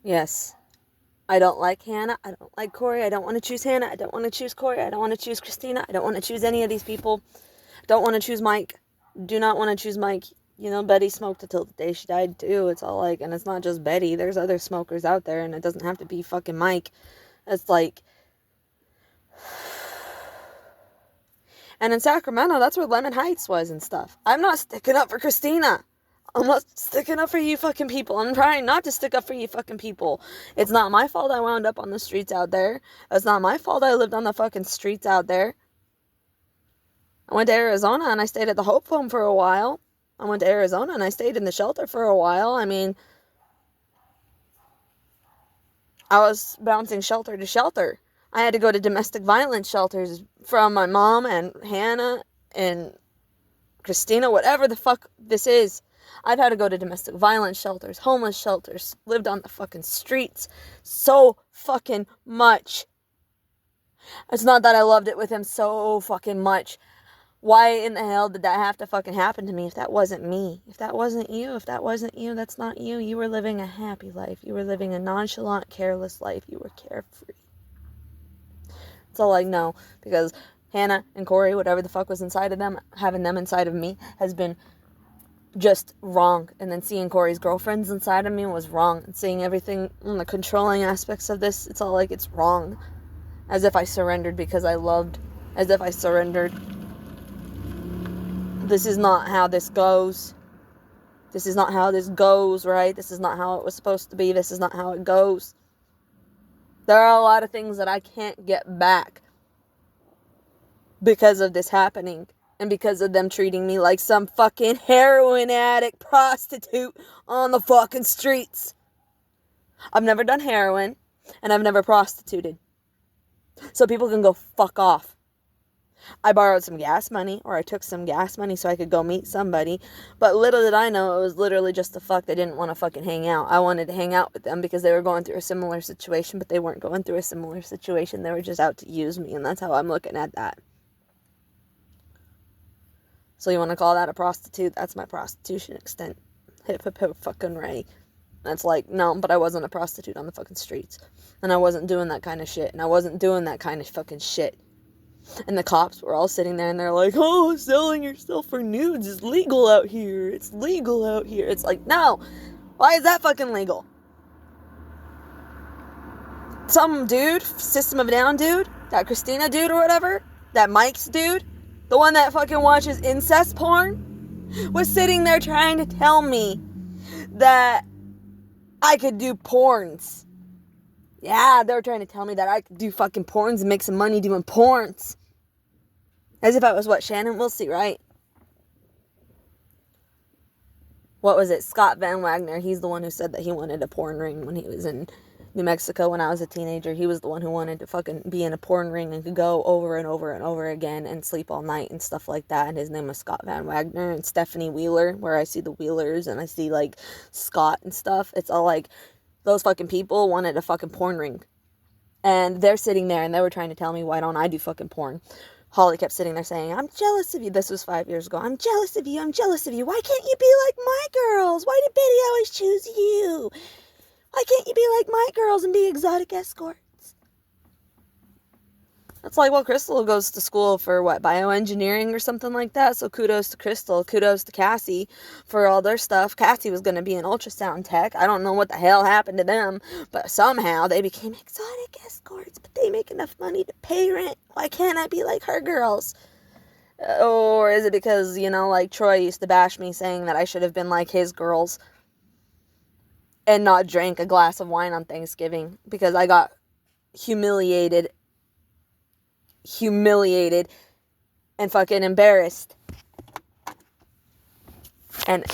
Yes. I don't like Hannah. I don't like Corey. I don't want to choose Hannah. I don't want to choose Corey. I don't want to choose Christina. I don't want to choose any of these people. I don't want to choose Mike. Do not want to choose Mike. You know, Betty smoked until the day she died, too. It's all like, and it's not just Betty. There's other smokers out there, and it doesn't have to be fucking Mike. It's like... And in Sacramento, that's where Lemon Heights was and stuff. I'm not sticking up for Christina. I'm not sticking up for you fucking people. I'm trying not to stick up for you fucking people. It's not my fault I wound up on the streets out there. It's not my fault I lived on the fucking streets out there. I went to Arizona and I stayed at the Hope Home for a while. I went to Arizona and I stayed in the shelter for a while. I mean, I was bouncing shelter to shelter. I had to go to domestic violence shelters from my mom and Hannah and Christina, whatever the fuck this is. I've had to go to domestic violence shelters, homeless shelters, lived on the fucking streets so fucking much. It's not that I loved it with him so fucking much. Why in the hell did that have to fucking happen to me if that wasn't me? If that wasn't you, that's not you. You were living a happy life. You were living a nonchalant, careless life. You were carefree. That's all I know, because Hannah and Corey, whatever the fuck was inside of them, having them inside of me has been just wrong. And then seeing Corey's girlfriends inside of me was wrong. And seeing everything in the controlling aspects of this, it's all like it's wrong. As if I surrendered because I loved. As if I surrendered. This is not how this goes. This is not how this goes, right? This is not how it was supposed to be. This is not how it goes. There are a lot of things that I can't get back because of this happening. And because of them treating me like some fucking heroin addict prostitute on the fucking streets. I've never done heroin, and I've never prostituted. So people can go fuck off. I borrowed some gas money, or I took some gas money so I could go meet somebody. But little did I know, it was literally just a fuck. They didn't want to fucking hang out. I wanted to hang out with them because they were going through a similar situation, but they weren't going through a similar situation. They were just out to use me, and that's how I'm looking at that. So you want to call that a prostitute? That's my prostitution extent. Hip hip hip fucking ray. That's like, no, but I wasn't a prostitute on the fucking streets. And I wasn't doing that kind of shit. And I wasn't doing that kind of fucking shit. And the cops were all sitting there and they're like, oh, selling yourself for nudes is legal out here. It's legal out here. It's like, no. Why is that fucking legal? Some dude, System of a Down dude, that Christina dude or whatever, that Mike's dude, the one that fucking watches incest porn, was sitting there trying to tell me that I could do porns. Yeah, they were trying to tell me that I could do fucking porns and make some money doing porns. As if I was what, Shannon Wilsey, right? What was it? Scott Van Wagner. He's the one who said that he wanted a porn ring when he was in New Mexico when I was a teenager. He was the one who wanted to fucking be in a porn ring and could go over and over and over again and sleep all night and stuff like that. And his name was Scott Van Wagner. And Stephanie Wheeler, where I see the Wheelers and I see like Scott and stuff. It's all like those fucking people wanted a fucking porn ring. And they're sitting there and they were trying to tell me, why don't I do fucking porn? Holly kept sitting there saying, I'm jealous of you. This was 5 years ago. I'm jealous of you. I'm jealous of you. Why can't you be like my girls? Why did Betty always choose you? Why can't you be like my girls and be exotic escorts? That's like, well, Crystal goes to school for what, bioengineering or something like that. So kudos to Crystal. Kudos to Cassie for all their stuff. Cassie was going to be an ultrasound tech. I don't know what the hell happened to them, but somehow they became exotic escorts, but they make enough money to pay rent. Why can't I be like her girls? Or is it because, you know, like Troy used to bash me saying that I should have been like his girls and not drank a glass of wine on Thanksgiving because I got humiliated and fucking embarrassed and